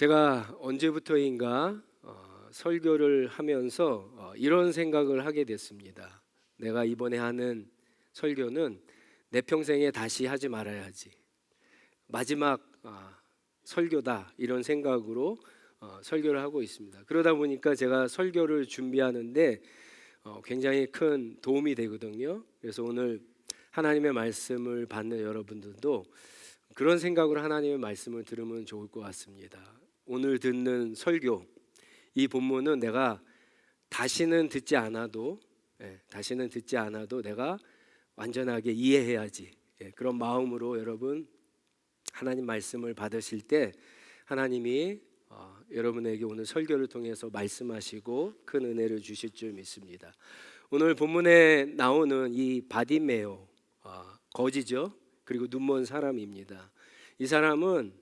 제가 언제부터인가 설교를 하면서 이런 생각을 하게 됐습니다. 내가 이번에 하는 설교는 내 평생에 다시 하지 말아야지. 마지막 설교다 이런 생각으로 설교를 하고 있습니다. 그러다 보니까 제가 설교를 준비하는데 굉장히 큰 도움이 되거든요. 그래서 오늘 하나님의 말씀을 받는 여러분들도 그런 생각으로 하나님의 말씀을 들으면 좋을 것 같습니다. 오늘 듣는 설교, 이 본문은 내가 다시는 듣지 않아도 내가 완전하게 이해해야지. 그런 마음으로 여러분 하나님 말씀을 받으실 때 하나님이 여러분에게 오늘 설교를 통해서 말씀하시고 큰 은혜를 주실 줄 믿습니다. 오늘 본문에 나오는 이 바디메오, 거지죠. 그리고 눈먼 사람입니다. 이 사람은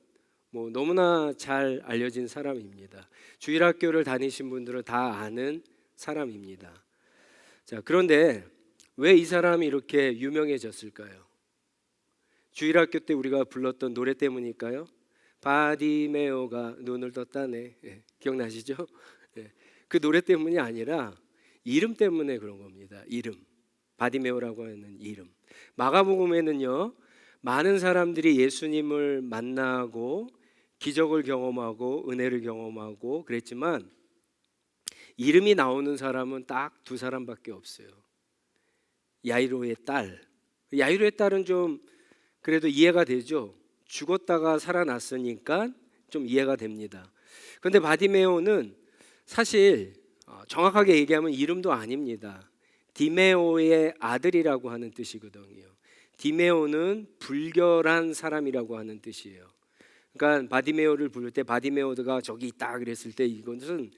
너무나 잘 알려진 사람입니다. 주일학교를 다니신 분들은 다 아는 사람입니다. 자, 그런데 왜 이 사람이 이렇게 유명해졌을까요? 주일학교 때 우리가 불렀던 노래 때문일까요? 바디메오가 눈을 떴다네. 기억나시죠? 그 노래 때문이 아니라 이름 때문에 그런 겁니다. 이름. 바디메오라고 하는 이름. 마가복음에는요, 많은 사람들이 예수님을 만나고 기적을 경험하고 은혜를 경험하고 그랬지만 이름이 나오는 사람은 딱 두 사람밖에 없어요. 야이로의 딸. 야이로의 딸은 좀 그래도 이해가 되죠. 죽었다가 살아났으니까 좀 이해가 됩니다. 그런데 바디메오는 사실 정확하게 얘기하면 이름도 아닙니다. 디메오의 아들이라고 하는 뜻이거든요. 디메오는 불결한 사람이라고 하는 뜻이에요. 그러니까 바디메오를 부를 때 바디메오가 저기 있다 그랬을 때 이것은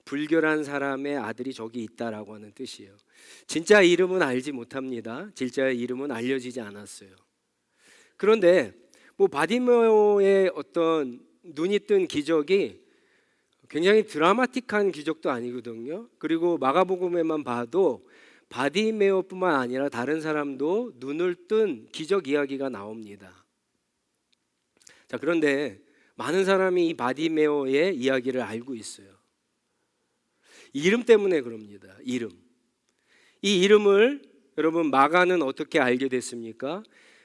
불결한 사람의 아들이 저기 있다라고 하는 뜻이에요. 진짜 이름은 알지 못합니다. 진짜 이름은 알려지지 않았어요. 그런데 바디메오의 어떤 눈이 뜬 기적이 굉장히 드라마틱한 기적도 아니거든요. 그리고 마가복음에만 봐도 바디메오뿐만 아니라 다른 사람도 눈을 뜬 기적 이야기가 나옵니다. 자, 그런데 많은 사람이 이 바디메오의 이야기를 알고 있어요. 이름 때문에 그럽니다. 이름. 이 이름을 여러분 마가는 어떻게 알게 됐습니까?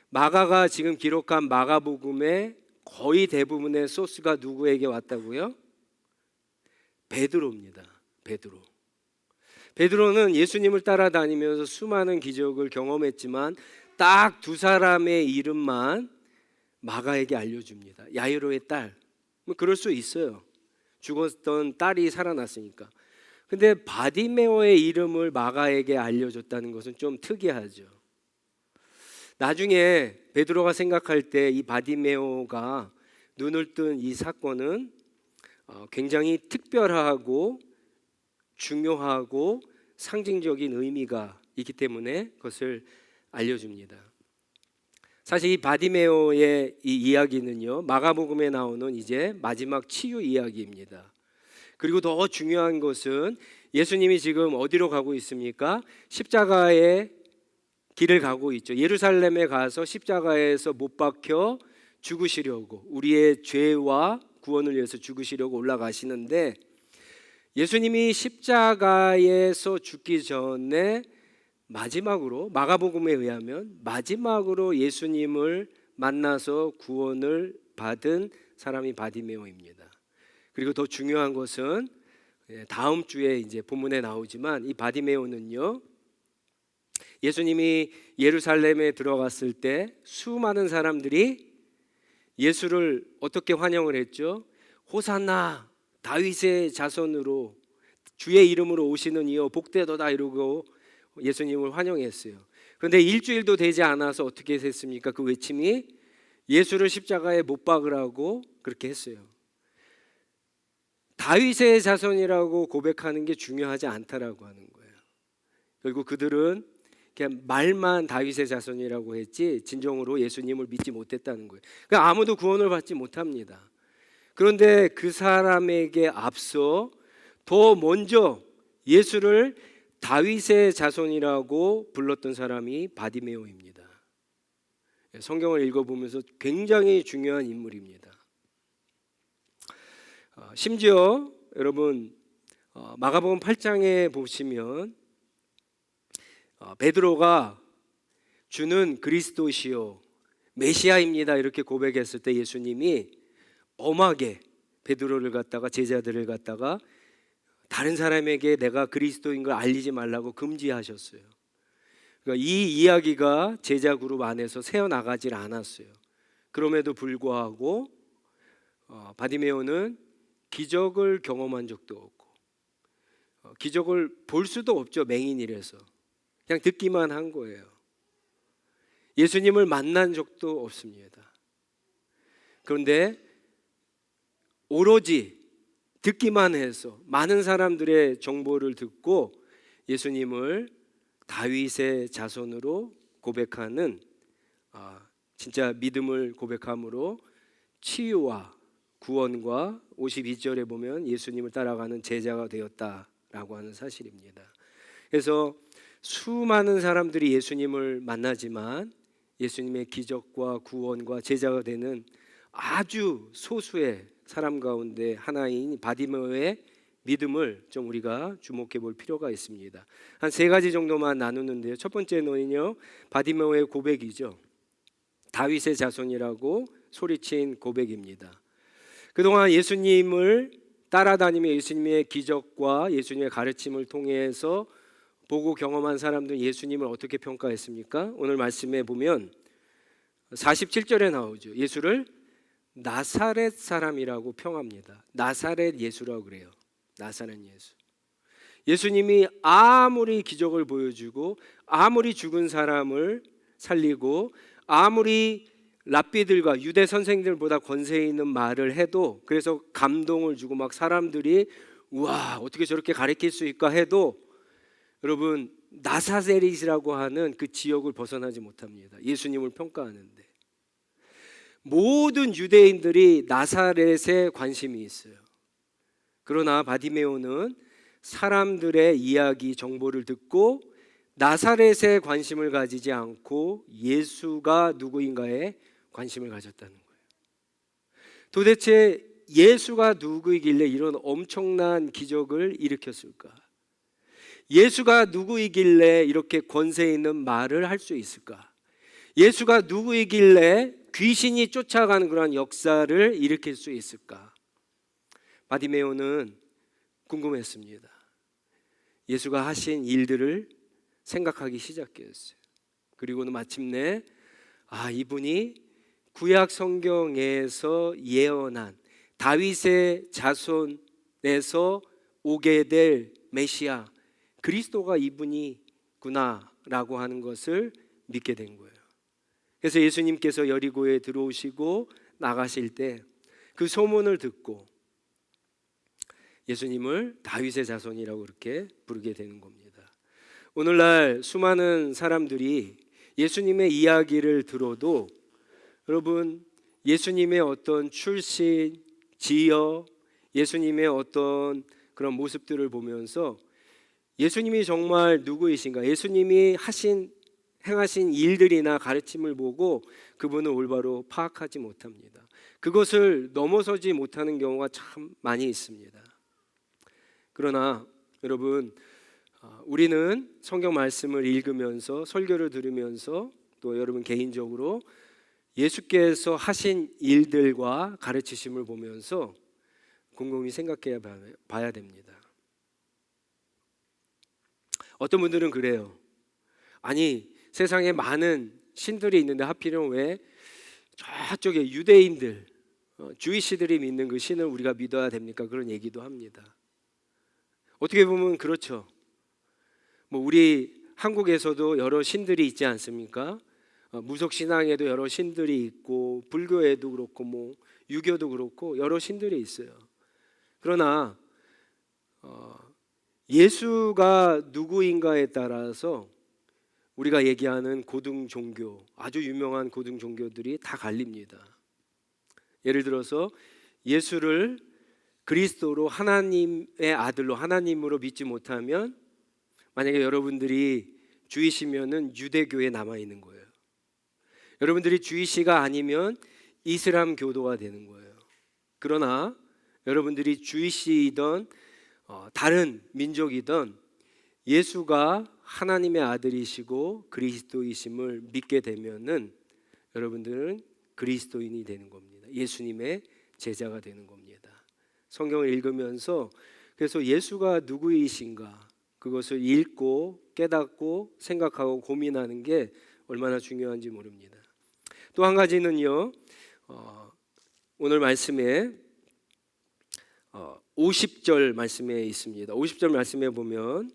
마가가 지금 기록한 마가복음의 거의 대부분의 소스가 누구에게 왔다고요? 베드로입니다. 베드로. 베드로는 예수님을 따라다니면서 수많은 기적을 경험했지만 딱 두 사람의 이름만 마가에게 알려줍니다. 야이로의 딸. 그럴 수 있어요. 죽었던 딸이 살아났으니까. 근데 바디메오의 이름을 마가에게 알려줬다는 것은 좀 특이하죠. 나중에 베드로가 생각할 때 이 바디메오가 눈을 뜬 이 사건은 굉장히 특별하고 중요하고 상징적인 의미가 있기 때문에 그것을 알려줍니다. 사실 이 바디메오의 이 이야기는요, 마가복음에 나오는 이제 마지막 치유 이야기입니다. 그리고 더 중요한 것은 예수님이 지금 어디로 가고 있습니까? 십자가의 길을 가고 있죠. 예루살렘에 가서 십자가에서 못 박혀 죽으시려고, 우리의 죄와 구원을 위해서 죽으시려고 올라가시는데, 예수님이 십자가에서 죽기 전에 마지막으로, 마가복음에 의하면 마지막으로 예수님을 만나서 구원을 받은 사람이 바디메오입니다. 그리고 더 중요한 것은 다음 주에 이제 본문에 나오지만 이 바디메오는요, 예수님이 예루살렘에 들어갔을 때 수많은 사람들이 예수를 어떻게 환영을 했죠? 호산나 다윗의 자손으로 주의 이름으로 오시는 이여 복되도다 이러고 예수님을 환영했어요. 그런데 일주일도 되지 않아서 어떻게 했습니까? 그 외침이 예수를 십자가에 못 박으라고 그렇게 했어요. 다윗의 자손이라고 고백하는 게 중요하지 않다라고 하는 거예요. 결국 그들은 그냥 말만 다윗의 자손이라고 했지 진정으로 예수님을 믿지 못했다는 거예요. 그러니까 아무도 구원을 받지 못합니다. 그런데 그 사람에게 앞서 더 먼저 예수를 다윗의 자손이라고 불렀던 사람이 바디메오입니다. 성경을 읽어보면서 굉장히 중요한 인물입니다. 심지어 여러분 마가복음 8장에 보시면 베드로가 주는 그리스도시요 메시아입니다 이렇게 고백했을 때 예수님이 엄하게 베드로를 갖다가 제자들을 갖다가 다른 사람에게 내가 그리스도인 걸 알리지 말라고 금지하셨어요. 그러니까 이 이야기가 제자 그룹 안에서 새어나가질 않았어요. 그럼에도 불구하고 바디메오는 기적을 경험한 적도 없고 기적을 볼 수도 없죠. 맹인이라서 그냥 듣기만 한 거예요. 예수님을 만난 적도 없습니다. 그런데 오로지 듣기만 해서 많은 사람들의 정보를 듣고 예수님을 다윗의 자손으로 고백하는 진짜 믿음을 고백함으로 치유와 구원과 52절에 보면 예수님을 따라가는 제자가 되었다라고 하는 사실입니다. 그래서 수많은 사람들이 예수님을 만나지만 예수님의 기적과 구원과 제자가 되는 아주 소수의 사람 가운데 하나인 바디메오의 믿음을 좀 우리가 주목해 볼 필요가 있습니다. 한 세 가지 정도만 나누는데요. 첫 번째는요, 바디메오의 고백이죠. 다윗의 자손이라고 소리친 고백입니다. 그동안 예수님을 따라다니며 예수님의 기적과 예수님의 가르침을 통해서 보고 경험한 사람들은 예수님을 어떻게 평가했습니까? 오늘 말씀에 보면 47절에 나오죠. 예수를 나사렛 사람이라고 평합니다. 나사렛 예수라고 그래요. 나사렛 예수. 예수님이 아무리 기적을 보여주고 아무리 죽은 사람을 살리고 아무리 랍비들과 유대 선생들보다 권세 있는 말을 해도 그래서 감동을 주고 막 사람들이 우와 어떻게 저렇게 가르칠 수 있을까 해도 여러분 나사렛이라고 하는 그 지역을 벗어나지 못합니다. 예수님을 평가하는데 모든 유대인들이 나사렛에 관심이 있어요. 그러나 바디메오는 사람들의 이야기 정보를 듣고 나사렛에 관심을 가지지 않고 예수가 누구인가에 관심을 가졌다는 거예요. 도대체 예수가 누구이길래 이런 엄청난 기적을 일으켰을까? 예수가 누구이길래 이렇게 권세 있는 말을 할 수 있을까? 예수가 누구이길래 귀신이 쫓아가는 그런 역사를 일으킬 수 있을까? 바디메오는 궁금했습니다. 예수가 하신 일들을 생각하기 시작했어요. 그리고는 마침내 이분이 구약 성경에서 예언한 다윗의 자손에서 오게 될 메시아 그리스도가 이분이구나라고 하는 것을 믿게 된 거예요. 그래서 예수님께서 여리고에 들어오시고 나가실 때 그 소문을 듣고 예수님을 다윗의 자손이라고 그렇게 부르게 되는 겁니다. 오늘날 수많은 사람들이 예수님의 이야기를 들어도 여러분 예수님의 어떤 출신, 지역, 예수님의 어떤 그런 모습들을 보면서 예수님이 정말 누구이신가, 예수님이 행하신 일들이나 가르침을 보고 그분을 올바로 파악하지 못합니다. 그것을 넘어서지 못하는 경우가 참 많이 있습니다. 그러나 여러분 우리는 성경 말씀을 읽으면서 설교를 들으면서 또 여러분 개인적으로 예수께서 하신 일들과 가르치심을 보면서 곰곰이 생각해 봐야 됩니다. 어떤 분들은 그래요. 아니 세상에 많은 신들이 있는데 하필이면 왜 저쪽에 유대인들 주이시들이 믿는 그 신을 우리가 믿어야 됩니까? 그런 얘기도 합니다. 어떻게 보면 그렇죠. 우리 한국에서도 여러 신들이 있지 않습니까? 무속신앙에도 여러 신들이 있고 불교에도 그렇고 유교도 그렇고 여러 신들이 있어요. 그러나 예수가 누구인가에 따라서 우리가 얘기하는 고등 종교, 아주 유명한 고등 종교들이 다 갈립니다. 예를 들어서 예수를 그리스도로 하나님의 아들로 하나님으로 믿지 못하면 만약에 여러분들이 주이시면은 유대교에 남아 있는 거예요. 여러분들이 주이시가 아니면 이슬람 교도가 되는 거예요. 그러나 여러분들이 주이시이던 다른 민족이던 예수가 하나님의 아들이시고 그리스도이심을 믿게 되면은 여러분들은 그리스도인이 되는 겁니다. 예수님의 제자가 되는 겁니다. 성경을 읽으면서 그래서 예수가 누구이신가 그것을 읽고 깨닫고 생각하고 고민하는 게 얼마나 중요한지 모릅니다. 또 한 가지는요, 오늘 말씀에 50절 말씀에 있습니다. 50절 말씀에 보면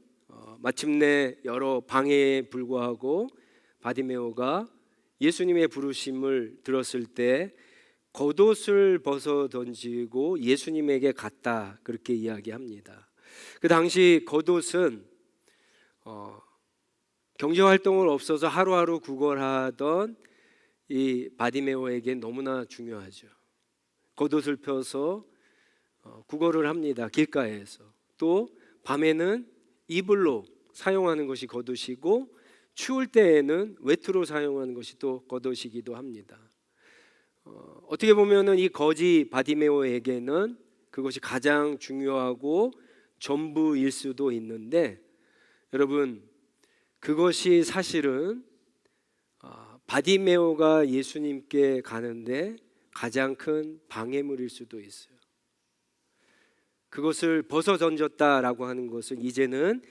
마침내 여러 방해에 불구하고 바디메오가 예수님의 부르심을 들었을 때 겉옷을 벗어 던지고 예수님에게 갔다 그렇게 이야기합니다. 그 당시 겉옷은 경제활동을 없어서 하루하루 구걸하던 이 바디메오에게 너무나 중요하죠. 겉옷을 펴서 구걸을 합니다. 길가에서. 또 밤에는 이불로 사용하는 것이 겉옷이고 추울 때에는 외투로 사용하는 것이 또 겉옷이기도 합니다. 어떻게 보면은 이 거지 바디메오에게는 그것이 가장 중요하고 전부일 수도 있는데 여러분 그것이 사실은 바디메오가 예수님께 가는데 가장 큰 방해물일 수도 있어요. 그것을 벗어 던졌다라고 하는 것은 이제는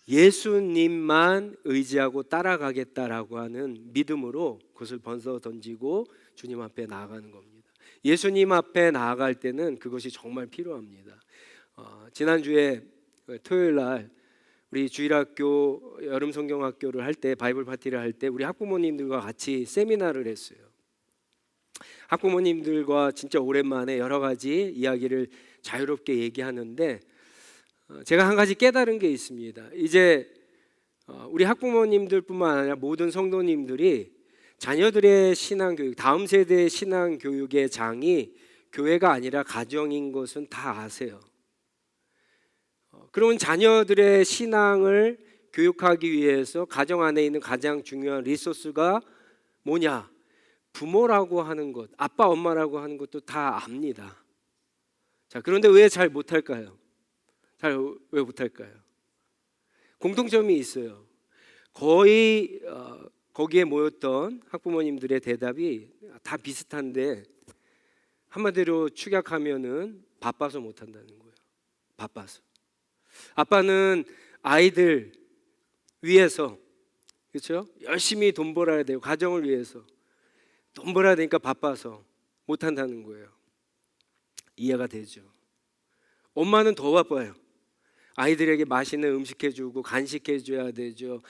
예수님만 의지하고 따라가겠다라고 하는 믿음으로 그것을 벗어 던지고 주님 앞에 나아가는 겁니다. 예수님 앞에 나아갈 때는 그것이 정말 필요합니다. 지난주에 토요일 날 우리 주일학교 여름성경학교를 할 때 바이블 파티를 할 때 우리 학부모님들과 같이 세미나를 했어요. 학부모님들과 진짜 오랜만에 여러 가지 이야기를 자유롭게 얘기하는데 제가 한 가지 깨달은 게 있습니다. 이제 우리 학부모님들뿐만 아니라 모든 성도님들이 자녀들의 신앙교육, 다음 세대의 신앙교육의 장이 교회가 아니라 가정인 것은 다 아세요. 그러면 자녀들의 신앙을 교육하기 위해서 가정 안에 있는 가장 중요한 리소스가 뭐냐? 부모라고 하는 것, 아빠 엄마라고 하는 것도 다 압니다. 자, 그런데 왜 잘 못할까요? 왜 못할까요? 공통점이 있어요. 거의 거기에 모였던 학부모님들의 대답이 다 비슷한데 한마디로 축약하면은 바빠서 못한다는 거예요. 바빠서. 아빠는 아이들 위해서 그렇죠? 열심히 돈 벌어야 돼요. 가정을 위해서 돈 벌어야 되니까 바빠서 못한다는 거예요. 이해가 되죠. 엄마는 더 바빠요. 아이들에게 맛있는 음식 해주고 간식 해줘야 되죠.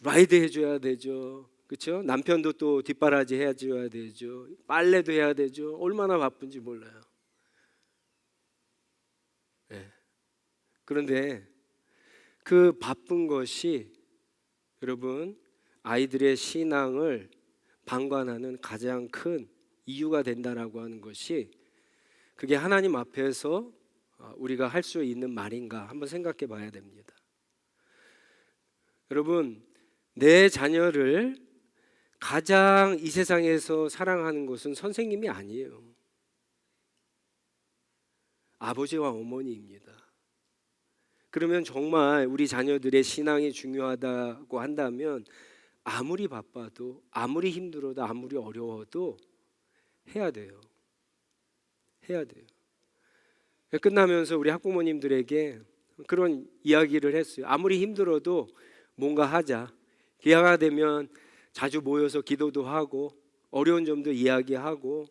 라이드 해줘야 되죠. 그렇죠? 남편도 또 뒷바라지 해줘야 되죠. 빨래도 해야 되죠. 얼마나 바쁜지 몰라요. 네. 그런데 그 바쁜 것이 여러분 아이들의 신앙을 방관하는 가장 큰 이유가 된다라고 하는 것이 그게 하나님 앞에서 우리가 할 수 있는 말인가 한번 생각해 봐야 됩니다. 여러분 내 자녀를 가장 이 세상에서 사랑하는 것은 선생님이 아니에요. 아버지와 어머니입니다. 그러면 정말 우리 자녀들의 신앙이 중요하다고 한다면 아무리 바빠도 아무리 힘들어도 아무리 어려워도 해야 돼요. 해야 돼요. 끝나면서 우리 학부모님들에게 그런 이야기를 했어요. 아무리 힘들어도 뭔가 하자. 기회가 되면 자주 모여서 기도도 하고 어려운 점도 이야기하고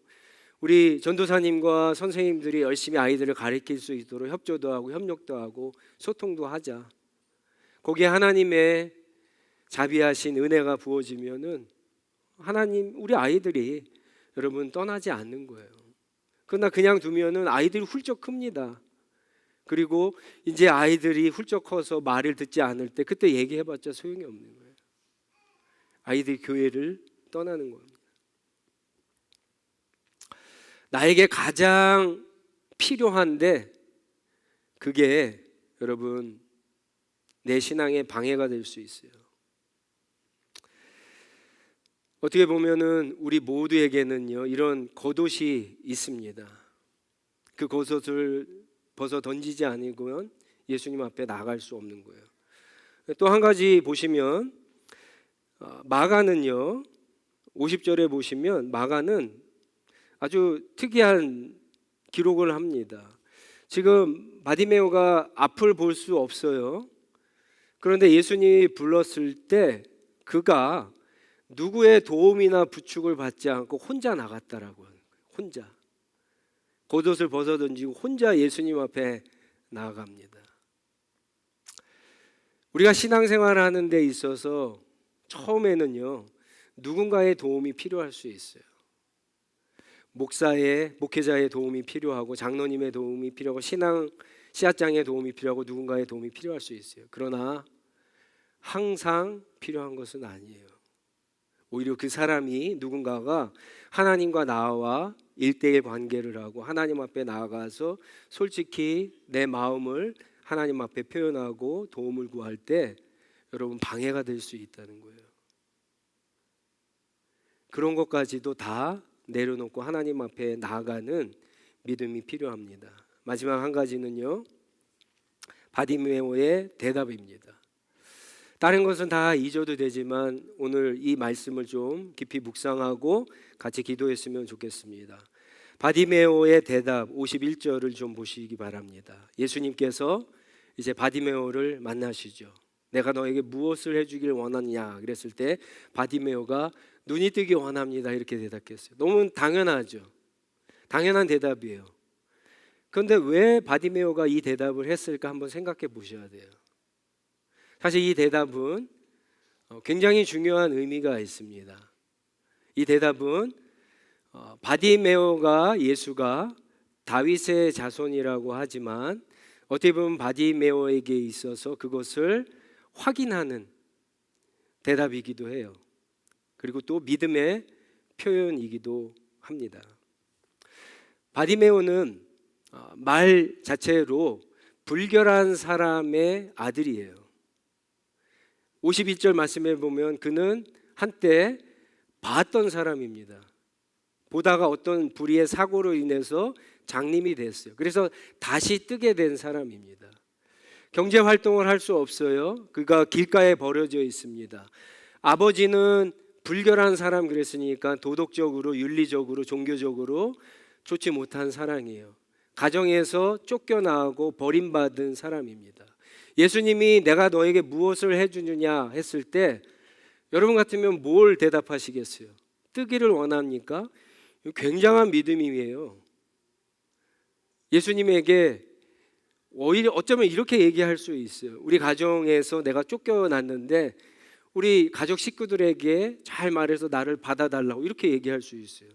우리 전도사님과 선생님들이 열심히 아이들을 가르칠 수 있도록 협조도 하고 협력도 하고 소통도 하자. 거기에 하나님의 자비하신 은혜가 부어지면은 하나님 우리 아이들이 여러분 떠나지 않는 거예요. 그러나 그냥 두면은 아이들이 훌쩍 큽니다. 그리고 이제 아이들이 훌쩍 커서 말을 듣지 않을 때 그때 얘기해봤자 소용이 없는 거예요. 아이들이 교회를 떠나는 겁니다. 나에게 가장 필요한데 그게 여러분 내 신앙에 방해가 될 수 있어요. 어떻게 보면은 우리 모두에게는요 이런 겉옷이 있습니다. 그 겉옷을 벗어 던지지 않으면 예수님 앞에 나갈 수 없는 거예요. 또 한 가지 보시면 마가는요, 50절에 보시면 마가는 아주 특이한 기록을 합니다. 지금 바디메오가 앞을 볼 수 없어요. 그런데 예수님이 불렀을 때 그가 누구의 도움이나 부축을 받지 않고 혼자 나갔다라고 하는 거예요. 혼자 겉옷을 벗어 던지고 혼자 예수님 앞에 나아갑니다. 우리가 신앙생활을 하는 데 있어서 처음에는요, 누군가의 도움이 필요할 수 있어요. 목회자의 도움이 필요하고 장로님의 도움이 필요하고 씨앗장의 도움이 필요하고 누군가의 도움이 필요할 수 있어요. 그러나 항상 필요한 것은 아니에요. 오히려 그 사람이 누군가가 하나님과 나와 일대일 관계를 하고 하나님 앞에 나아가서 솔직히 내 마음을 하나님 앞에 표현하고 도움을 구할 때 여러분 방해가 될 수 있다는 거예요. 그런 것까지도 다 내려놓고 하나님 앞에 나아가는 믿음이 필요합니다. 마지막 한 가지는요, 바디메오의 대답입니다. 다른 것은 다 잊어도 되지만 오늘 이 말씀을 좀 깊이 묵상하고 같이 기도했으면 좋겠습니다. 바디메오의 대답 51절을 좀 보시기 바랍니다. 예수님께서 이제 바디메오를 만나시죠. 내가 너에게 무엇을 해주길 원하느냐 그랬을 때 바디메오가 눈이 뜨기 원합니다 이렇게 대답했어요. 너무 당연하죠. 당연한 대답이에요. 그런데 왜 바디메오가 이 대답을 했을까 한번 생각해 보셔야 돼요. 사실 이 대답은 굉장히 중요한 의미가 있습니다. 이 대답은 바디메오가 예수가 다윗의 자손이라고 하지만 어떻게 보면 바디메오에게 있어서 그것을 확인하는 대답이기도 해요. 그리고 또 믿음의 표현이기도 합니다. 바디메오는 말 자체로 불결한 사람의 아들이에요. 52절 말씀에 보면 그는 한때 봤던 사람입니다. 보다가 어떤 불의의 사고로 인해서 장님이 됐어요. 그래서 다시 뜨게 된 사람입니다. 경제 활동을 할 수 없어요. 그가 길가에 버려져 있습니다. 아버지는 불결한 사람 그랬으니까 도덕적으로, 윤리적으로, 종교적으로 좋지 못한 사람이에요. 가정에서 쫓겨나고 버림받은 사람입니다. 예수님이 내가 너에게 무엇을 해주느냐 했을 때 여러분 같으면 뭘 대답하시겠어요? 뜨기를 원합니까? 굉장한 믿음이에요. 예수님에게 오히려 어쩌면 이렇게 얘기할 수 있어요. 우리 가정에서 내가 쫓겨났는데 우리 가족 식구들에게 잘 말해서 나를 받아달라고 이렇게 얘기할 수 있어요.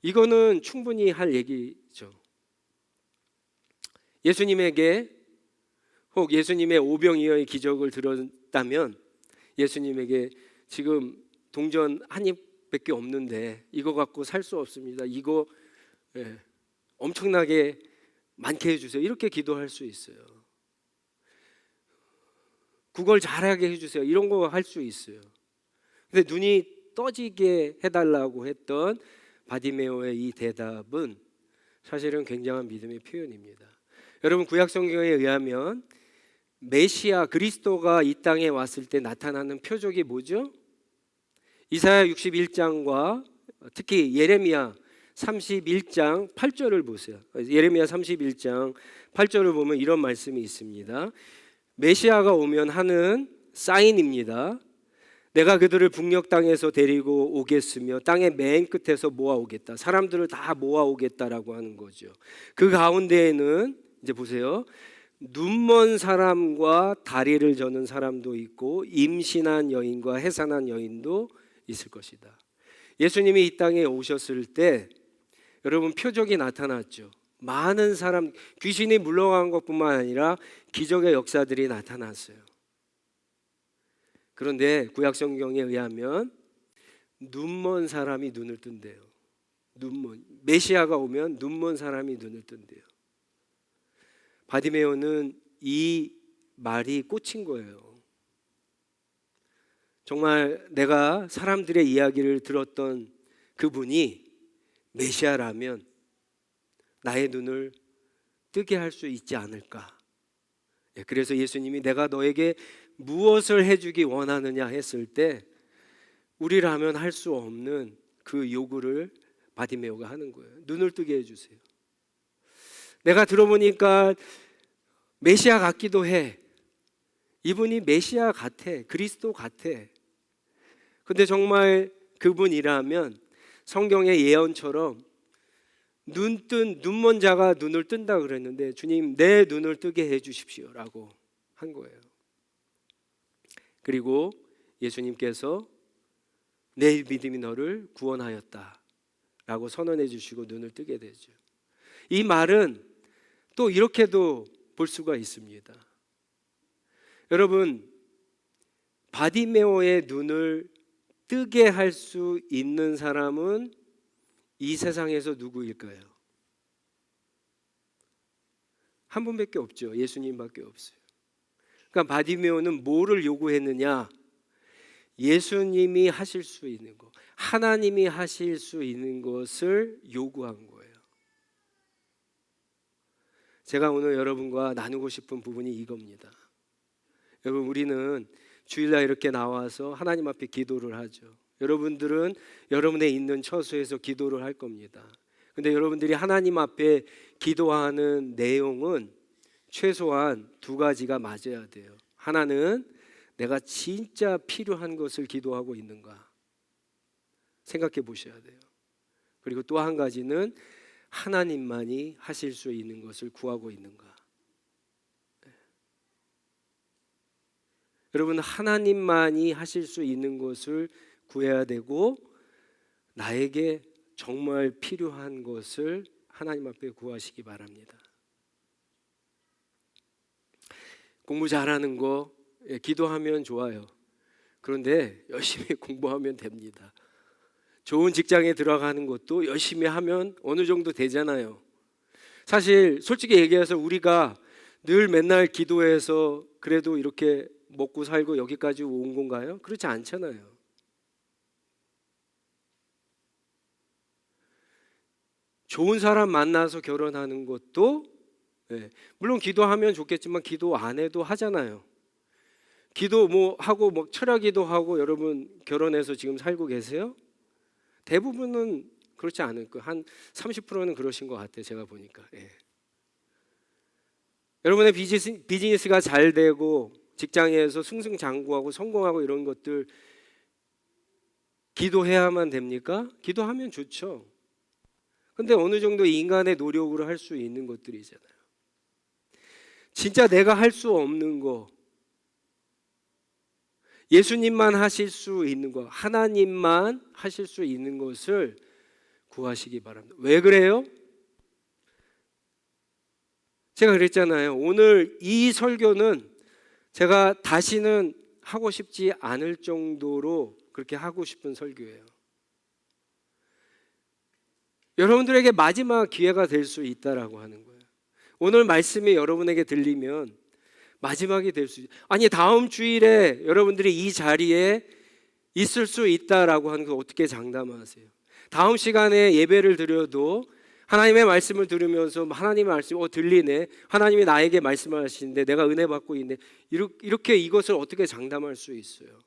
이거는 충분히 할 얘기죠. 예수님에게 혹 예수님의 오병이어의 기적을 들었다면 예수님에게 지금 동전 한 입밖에 없는데 이거 갖고 살 수 없습니다. 이거 엄청나게 많게 해주세요. 이렇게 기도할 수 있어요. 국어를 잘하게 해주세요. 이런 거 할 수 있어요. 근데 눈이 떠지게 해달라고 했던 바디메오의 이 대답은 사실은 굉장한 믿음의 표현입니다. 여러분 구약 성경에 의하면 메시아 그리스도가 이 땅에 왔을 때 나타나는 표적이 뭐죠? 이사야 61장과 특히 예레미야 31장 8절을 보세요. 예레미야 31장 8절을 보면 이런 말씀이 있습니다. 메시아가 오면 하는 사인입니다. 내가 그들을 북녘 땅에서 데리고 오겠으며 땅의 맨 끝에서 모아오겠다. 사람들을 다 모아오겠다라고 하는 거죠. 그 가운데에는 이제 보세요. 눈먼 사람과 다리를 저는 사람도 있고 임신한 여인과 해산한 여인도 있을 것이다. 예수님이 이 땅에 오셨을 때 여러분 표적이 나타났죠. 많은 사람, 귀신이 물러간 것뿐만 아니라 기적의 역사들이 나타났어요. 그런데 구약 성경에 의하면 눈먼 사람이 눈을 뜬대요. 메시아가 오면 눈먼 사람이 눈을 뜬대요. 바디메오는 이 말이 꽂힌 거예요. 정말 내가 사람들의 이야기를 들었던 그분이 메시아라면 나의 눈을 뜨게 할 수 있지 않을까? 그래서 예수님이 내가 너에게 무엇을 해주기 원하느냐 했을 때 우리라면 할 수 없는 그 요구를 바디메오가 하는 거예요. 눈을 뜨게 해주세요. 내가 들어보니까 메시아 같기도 해. 이분이 메시아 같아. 그리스도 같아. 근데 정말 그분이라면 성경의 예언처럼 눈먼 자가 눈을 뜬다 그랬는데 주님 내 눈을 뜨게 해주십시오 라고 한 거예요. 그리고 예수님께서 내 믿음이 너를 구원하였다 라고 선언해 주시고 눈을 뜨게 되죠. 이 말은 또 이렇게도 볼 수가 있습니다. 여러분, 바디메오의 눈을 뜨게 할 수 있는 사람은 이 세상에서 누구일까요? 한 분밖에 없죠. 예수님밖에 없어요. 그러니까 바디메오는 뭐를 요구했느냐? 예수님이 하실 수 있는 것, 하나님이 하실 수 있는 것을 요구한 거예요. 제가 오늘 여러분과 나누고 싶은 부분이 이겁니다. 여러분, 우리는 주일날 이렇게 나와서 하나님 앞에 기도를 하죠. 여러분들은 여러분의 있는 처소에서 기도를 할 겁니다. 근데 여러분들이 하나님 앞에 기도하는 내용은 최소한 두 가지가 맞아야 돼요. 하나는 내가 진짜 필요한 것을 기도하고 있는가 생각해 보셔야 돼요. 그리고 또 한 가지는 하나님만이 하실 수 있는 것을 구하고 있는가. 여러분, 하나님만이 하실 수 있는 것을 구해야 되고 나에게 정말 필요한 것을 하나님 앞에 구하시기 바랍니다. 공부 잘하는 거 기도하면 좋아요. 그런데 열심히 공부하면 됩니다. 좋은 직장에 들어가는 것도 열심히 하면 어느 정도 되잖아요. 사실 솔직히 얘기해서 우리가 늘 맨날 기도해서 그래도 이렇게 먹고 살고 여기까지 온 건가요? 그렇지 않잖아요. 좋은 사람 만나서 결혼하는 것도 물론 기도하면 좋겠지만 기도 안 해도 하잖아요. 기도 뭐 하고 뭐 철학기도 하고 여러분 결혼해서 지금 살고 계세요? 대부분은 그렇지 않을 거예요. 한 30%는 그러신 것 같아요. 제가 보니까. 여러분의 비즈니스가 잘 되고 직장에서 승승장구하고 성공하고 이런 것들 기도해야만 됩니까? 기도하면 좋죠. 근데 어느 정도 인간의 노력으로 할 수 있는 것들이잖아요. 진짜 내가 할 수 없는 거, 예수님만 하실 수 있는 것, 하나님만 하실 수 있는 것을 구하시기 바랍니다. 왜 그래요? 제가 그랬잖아요. 오늘 이 설교는 제가 다시는 하고 싶지 않을 정도로 그렇게 하고 싶은 설교예요. 여러분들에게 마지막 기회가 될 수 있다라고 하는 거예요. 오늘 말씀이 여러분에게 들리면 마지막이 될 수 아니 다음 주일에 여러분들이 이 자리에 있을 수 있다라고 하는 거 어떻게 장담하세요? 다음 시간에 예배를 드려도 하나님의 말씀을 들으면서 하나님의 말씀이 들리네, 하나님이 나에게 말씀하시는데 내가 은혜 받고 있네, 이렇게 이것을 어떻게 장담할 수 있어요?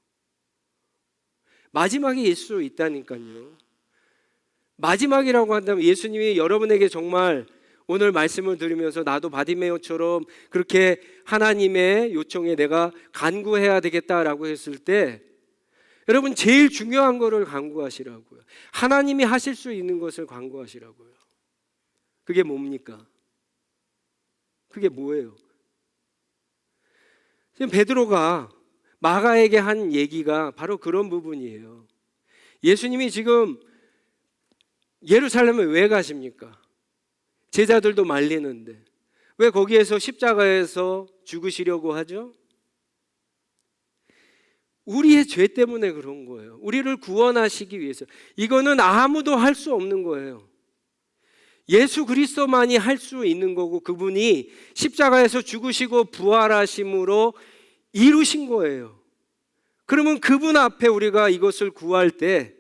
마지막이 있을 수 있다니까요. 마지막이라고 한다면 예수님이 여러분에게 정말 오늘 말씀을 들으면서 나도 바디메오처럼 그렇게 하나님의 요청에 내가 간구해야 되겠다라고 했을 때 여러분 제일 중요한 거를 간구하시라고요. 하나님이 하실 수 있는 것을 간구하시라고요. 그게 뭡니까? 그게 뭐예요? 지금 베드로가 마가에게 한 얘기가 바로 그런 부분이에요. 예수님이 지금 예루살렘에 왜 가십니까? 제자들도 말리는데 왜 거기에서 십자가에서 죽으시려고 하죠? 우리의 죄 때문에 그런 거예요. 우리를 구원하시기 위해서. 이거는 아무도 할 수 없는 거예요. 예수 그리스도만이 할 수 있는 거고 그분이 십자가에서 죽으시고 부활하심으로 이루신 거예요. 그러면 그분 앞에 우리가 이것을 구할 때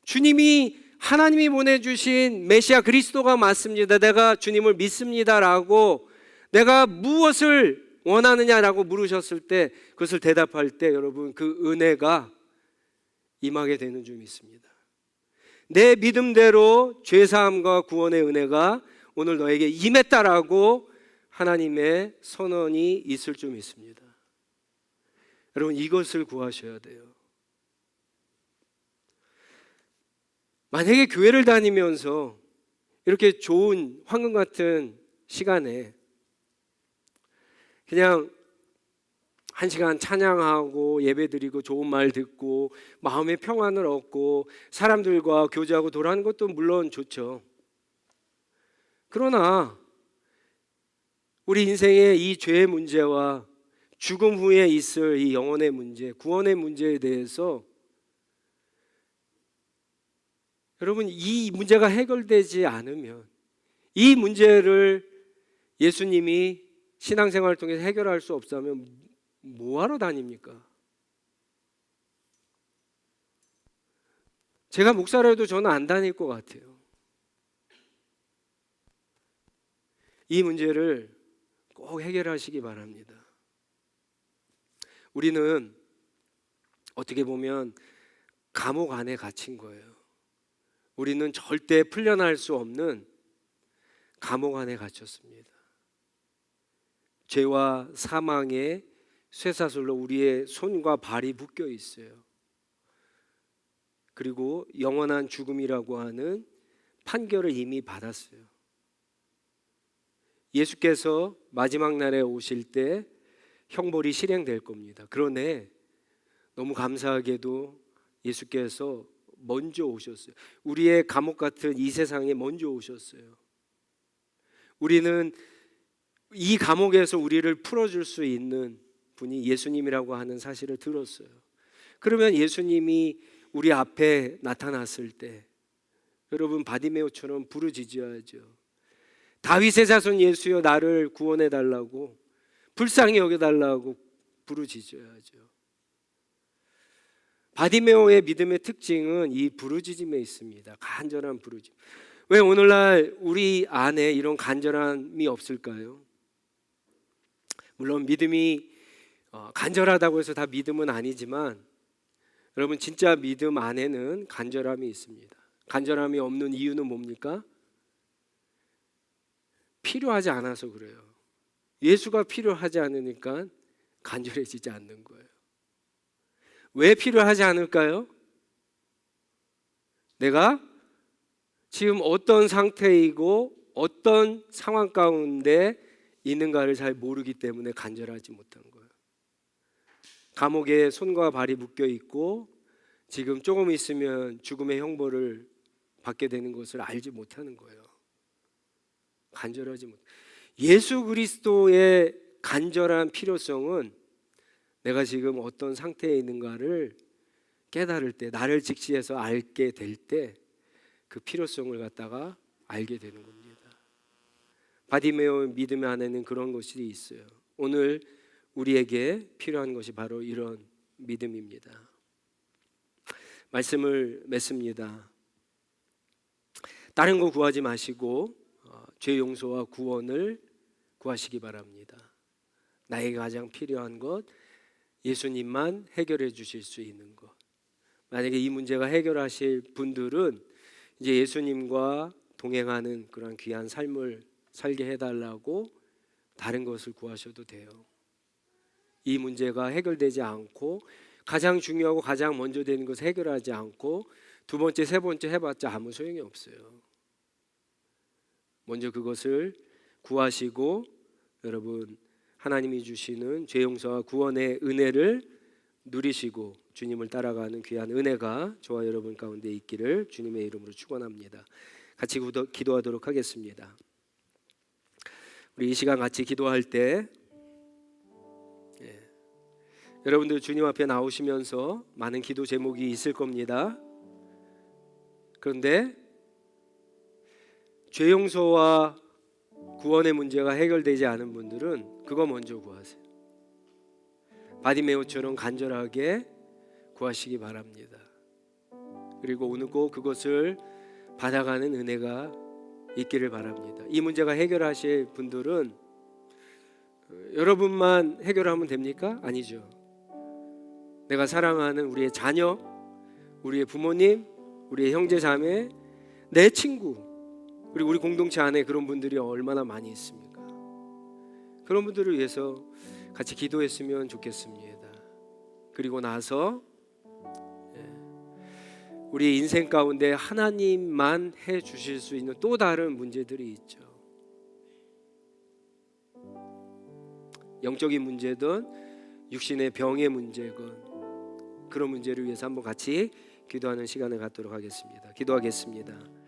주님이 하나님이 보내주신 메시아 그리스도가 맞습니다, 내가 주님을 믿습니다라고 내가 무엇을 원하느냐라고 물으셨을 때 그것을 대답할 때 여러분 그 은혜가 임하게 되는 줄 믿습니다. 내 믿음대로 죄사함과 구원의 은혜가 오늘 너에게 임했다라고 하나님의 선언이 있을 줄 믿습니다. 여러분 이것을 구하셔야 돼요. 만약에 교회를 다니면서 이렇게 좋은 황금 같은 시간에 그냥 한 시간 찬양하고 예배드리고 좋은 말 듣고 마음의 평안을 얻고 사람들과 교제하고 돌아가는 것도 물론 좋죠. 그러나 우리 인생의 이 죄의 문제와 죽음 후에 있을 이 영혼의 문제, 구원의 문제에 대해서 여러분 이 문제가 해결되지 않으면 이 문제를 예수님이 신앙생활을 통해서 해결할 수 없다면 뭐하러 다닙니까? 제가 목사라도 저는 안 다닐 것 같아요. 이 문제를 꼭 해결하시기 바랍니다. 우리는 어떻게 보면 감옥 안에 갇힌 거예요. 우리는 절대 풀려날 수 없는 감옥 안에 갇혔습니다. 죄와 사망의 쇠사슬로 우리의 손과 발이 묶여 있어요. 그리고 영원한 죽음이라고 하는 판결을 이미 받았어요. 예수께서 마지막 날에 오실 때 형벌이 실행될 겁니다. 그러네 너무 감사하게도 예수께서 먼저 오셨어요. 우리의 감옥 같은 이 세상에 먼저 오셨어요. 우리는 이 감옥에서 우리를 풀어줄 수 있는 분이 예수님이라고 하는 사실을 들었어요. 그러면 예수님이 우리 앞에 나타났을 때 여러분 바디메오처럼 부르짖어야죠. 다윗의 자손 예수여 나를 구원해 달라고 불쌍히 여겨 달라고 부르짖어야죠. 바디메오의 믿음의 특징은 이 부르짖음에 있습니다. 간절한 부르짖음. 왜 오늘날 우리 안에 이런 간절함이 없을까요? 물론 믿음이 간절하다고 해서 다 믿음은 아니지만 여러분 진짜 믿음 안에는 간절함이 있습니다. 간절함이 없는 이유는 뭡니까? 필요하지 않아서 그래요. 예수가 필요하지 않으니까 간절해지지 않는 거예요. 왜 필요하지 않을까요? 내가 지금 어떤 상태이고 어떤 상황 가운데 있는가를 잘 모르기 때문에 간절하지 못한 거예요. 감옥에 손과 발이 묶여 있고 지금 조금 있으면 죽음의 형벌을 받게 되는 것을 알지 못하는 거예요. 간절하지 못. 예수 그리스도의 간절한 필요성은 내가 지금 어떤 상태에 있는가를 깨달을 때, 나를 직시해서 알게 될 때 그 필요성을 갖다가 알게 되는 겁니다. 바디메오 믿음 안에는 그런 것이 있어요. 오늘 우리에게 필요한 것이 바로 이런 믿음입니다. 말씀을 맺습니다. 다른 거 구하지 마시고 죄 용서와 구원을 구하시기 바랍니다. 나에게 가장 필요한 것, 예수님만 해결해 주실 수 있는 것. 만약에 이 문제가 해결하실 분들은 이제 예수님과 동행하는 그런 귀한 삶을 살게 해달라고 다른 것을 구하셔도 돼요. 이 문제가 해결되지 않고 가장 중요하고 가장 먼저 되는 것을 해결하지 않고 두 번째, 세 번째 해봤자 아무 소용이 없어요. 먼저 그것을 구하시고 여러분 하나님이 주시는 죄 용서와 구원의 은혜를 누리시고 주님을 따라가는 귀한 은혜가 저와 여러분 가운데 있기를 주님의 이름으로 축원합니다. 같이 기도하도록 하겠습니다. 우리 이 시간 같이 기도할 때 여러분들 주님 앞에 나오시면서 많은 기도 제목이 있을 겁니다. 그런데 죄 용서와 구원의 문제가 해결되지 않은 분들은 그거 먼저 구하세요. 바디메오처럼 간절하게 구하시기 바랍니다. 그리고 오늘 꼭 그것을 받아가는 은혜가 있기를 바랍니다. 이 문제가 해결하실 분들은 여러분만 해결하면 됩니까? 아니죠. 내가 사랑하는 우리의 자녀, 우리의 부모님, 우리의 형제 자매, 내 친구, 그리고 우리 공동체 안에 그런 분들이 얼마나 많이 있습니까? 그런 분들을 위해서 같이 기도했으면 좋겠습니다. 그리고 나서 우리 인생 가운데 하나님만 해 주실 수 있는 또 다른 문제들이 있죠. 영적인 문제든 육신의 병의 문제건 그런 문제를 위해서 한번 같이 기도하는 시간을 갖도록 하겠습니다. 기도하겠습니다.